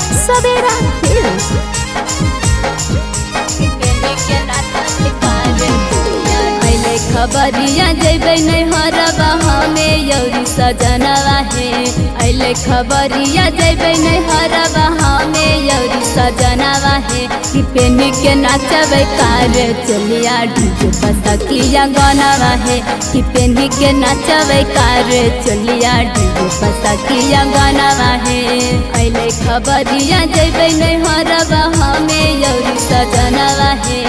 सवेरा फिल्म्स। खबरिया जेबे नहीं हरबा हमें यौरी सजनवा है। अले खबरिया जेबे नहीं हरबा हमें यौरी सजनवा है। कि पेनी के नाचबे कार चलिया डीजे पसकिया गनवा है। कि पेनी के नाचबे कार चलिया डीजे पसकिया गनवा है। अले खबरिया जेबे नहीं हरबा हमें यौरी सजनवा है।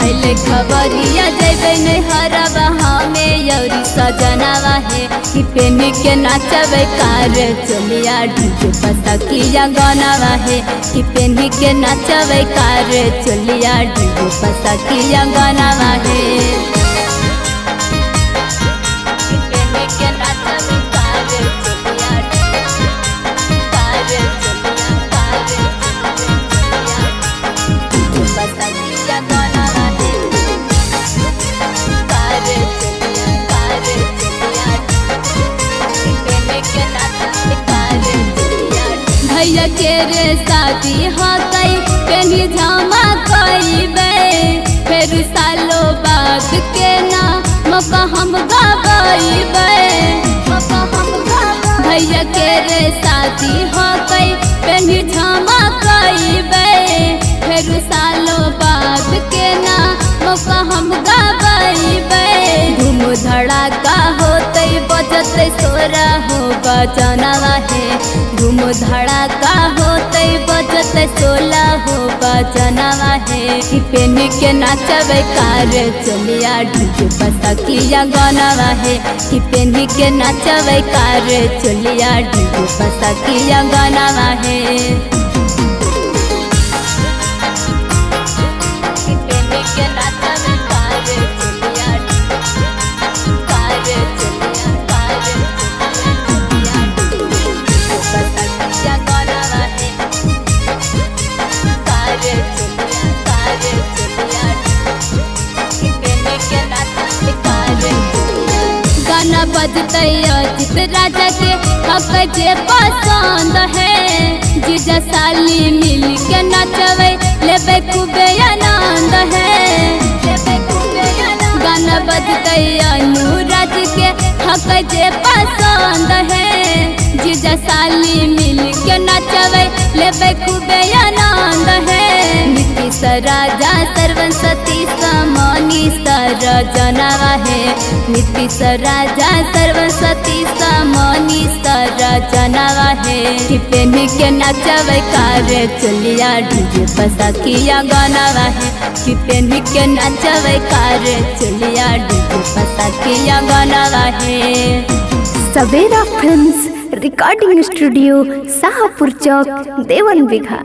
अले खबरिया जेबे नहीं हरबा हमें यौरी सजनवा है। कि पेनी के नाचबे कार चलिया डीजे पसकिया गनवा है। कि पेनी के नाचबे कार चलिया डीजे पसकिया गनवा है। भैया के रे शादी हो गई पेनी झमा कईबे। फिर सालों बाद के ना मौका हम गवाईबे। भैया के रे शादी हो गई पेनी झमा कईबे। फिर सालों बाद के ना मौका हम गवाईबे। धूम धड़ाका होते बजते सोरा हो बजनवा है। धूम धड़ाका होते बजते सोला हो बजनवा है। कि पेनी के नाचबे कार चलिया डीजे पसकिया गनवा है। कि पेनी के नाचबे कार चलिया डीजे पसकिया गनवा है। गाना बजते अजित राजा के हक जे पसंद है। जीजा साली मिल के नचबे लेबे खूबे आनंद है। गाना बजते अनुराज के हक जे पसंद है। जीजा साली मिल के नचबे लेबे खूबे आनंद है। नीतीश राजा सर्वन सतीश मनी सरजनवा है। नीतीश राजा सर्वन सतीश मनी सरजनवा है। कि पेनी के नाचबे कार चलिया डीजे पसकिया गनवा है। कि पेनी के नाचबे कार चलिया डीजे पसकिया गनवा है। सवेरा फिल्म्स रिकॉर्डिंग स्टूडियो शाहपुर चौक देवन बिघा।